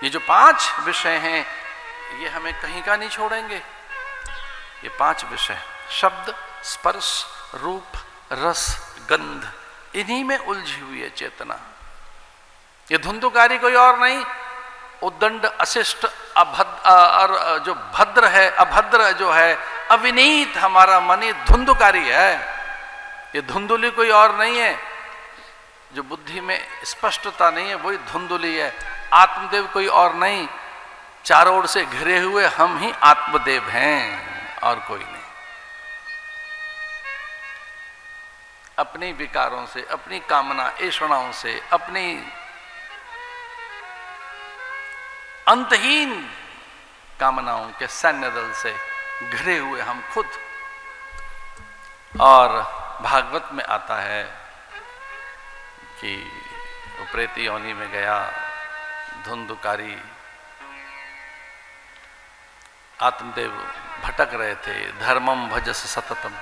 ये जो 5 विषय हैं ये हमें कहीं का नहीं छोड़ेंगे। ये 5 विषय, शब्द, स्पर्श, रूप, रस, गंध, इन्हीं में उलझी हुई है चेतना। ये धुंधुकारी कोई और नहीं, उद्दंड, अशिष्ट, और जो भद्र है, अभद्र जो है, अविनीत हमारा मन, ये धुंधुकारी है। ये धुंधुली कोई और नहीं है। जो बुद्धि में स्पष्टता नहीं है वही धुंधुली है। आत्मदेव कोई और नहीं, चारों ओर से घिरे हुए हम ही आत्मदेव हैं और कोई नहीं। अपने विकारों से, अपनी कामना ऐषणाओं से, अपनी अंतहीन कामनाओं के सैन्य दल से घिरे हुए हम खुद। और भागवत में आता है कि वो प्रेती योनि में गया, धुंधुकारी आत्मदेव भटक रहे थे, धर्मम भजस सततम,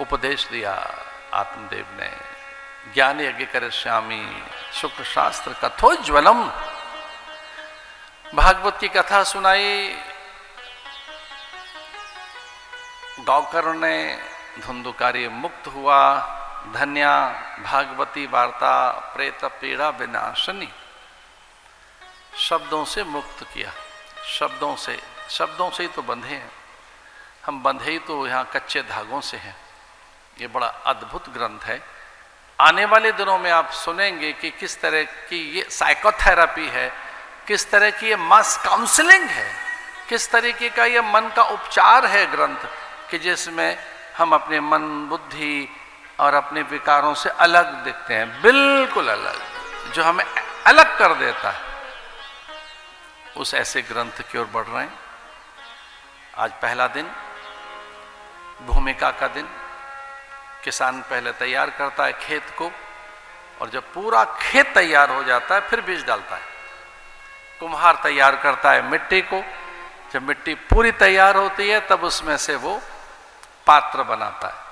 उपदेश दिया आत्मदेव ने, ज्ञान यज्ञ करिष्यामि शुक्र शास्त्र कथोज्वलम। भागवत की कथा सुनाई, गौकर्ण ने, धुंधुकारी मुक्त हुआ, धन्या भागवती वार्ता प्रेत पीड़ा विनाशनी। शब्दों से मुक्त किया, शब्दों से ही तो बंधे हैं हम, बंधे ही तो यहाँ कच्चे धागों से हैं। ये बड़ा अद्भुत ग्रंथ है। आने वाले दिनों में आप सुनेंगे कि किस तरह की ये साइकोथेरेपी है, किस तरह की ये मास काउंसलिंग है, किस तरीके का ये मन का उपचार है ग्रंथ, कि जिसमें हम अपने मन, बुद्धि और अपने विकारों से अलग दिखते हैं, बिल्कुल अलग, जो हमें अलग कर देता है। उस ऐसे ग्रंथ की ओर बढ़ रहे हैं। आज पहला दिन, भूमिका का दिन। किसान पहले तैयार करता है खेत को, और जब पूरा खेत तैयार हो जाता है फिर बीज डालता है। कुम्हार तैयार करता है मिट्टी को, जब मिट्टी पूरी तैयार होती है तब उसमें से वो पात्र बनाता है।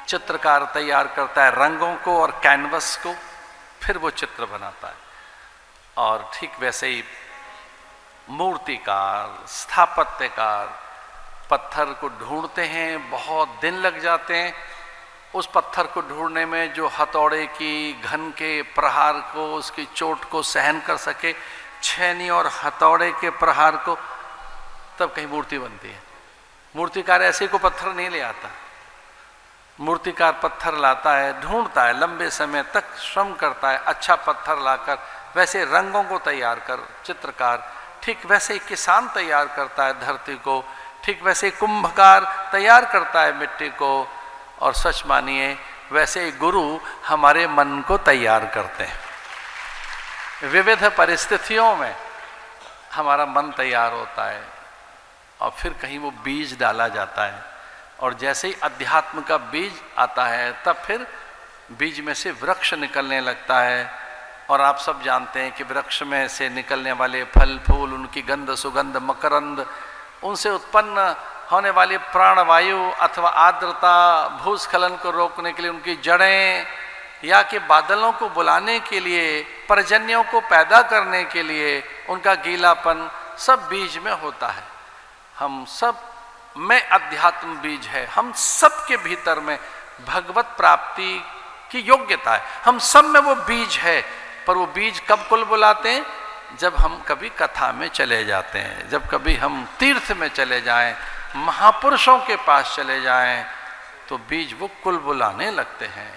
चित्रकार तैयार करता है रंगों को और कैनवस को, फिर वो चित्र बनाता है। और ठीक वैसे ही मूर्तिकार, स्थापत्यकार पत्थर को ढूंढते हैं, बहुत दिन लग जाते हैं। उस पत्थर को ढूंढने में जो हथौड़े की घन के प्रहार को, उसकी चोट को सहन कर सके, छेनी और हथौड़े के प्रहार को, तब कहीं मूर्ति बनती है। मूर्तिकार ऐसे को पत्थर नहीं ले आता। मूर्तिकार पत्थर लाता है, ढूंढता है, लंबे समय तक श्रम करता है, अच्छा पत्थर लाकर वैसे रंगों को तैयार कर चित्रकार, ठीक वैसे ही किसान तैयार करता है धरती को, ठीक वैसे कुंभकार तैयार करता है मिट्टी को, और सच मानिए वैसे ही गुरु हमारे मन को तैयार करते हैं। विविध परिस्थितियों में हमारा मन तैयार होता है और फिर कहीं वो बीज डाला जाता है, और जैसे ही अध्यात्म का बीज आता है तब फिर बीज में से वृक्ष निकलने लगता है। और आप सब जानते हैं कि वृक्ष में से निकलने वाले फल फूल, उनकी गंध सुगंध मकरंद, उनसे उत्पन्न होने वाली प्राणवायु अथवा आर्द्रता, भूस्खलन को रोकने के लिए उनकी जड़ें, या कि बादलों को बुलाने के लिए, पर्जन्यों को पैदा करने के लिए उनका गीलापन, सब बीज में होता है। हम सब में अध्यात्म बीज है, हम सब के भीतर में भगवत प्राप्ति की योग्यता है, हम सब में वो बीज है। पर वो बीज कब कुल बुलाते हैं? जब हम कभी कथा में चले जाते हैं, जब कभी हम तीर्थ में चले जाएं, महापुरुषों के पास चले जाएं, तो बीज वो कुल बुलाने लगते हैं।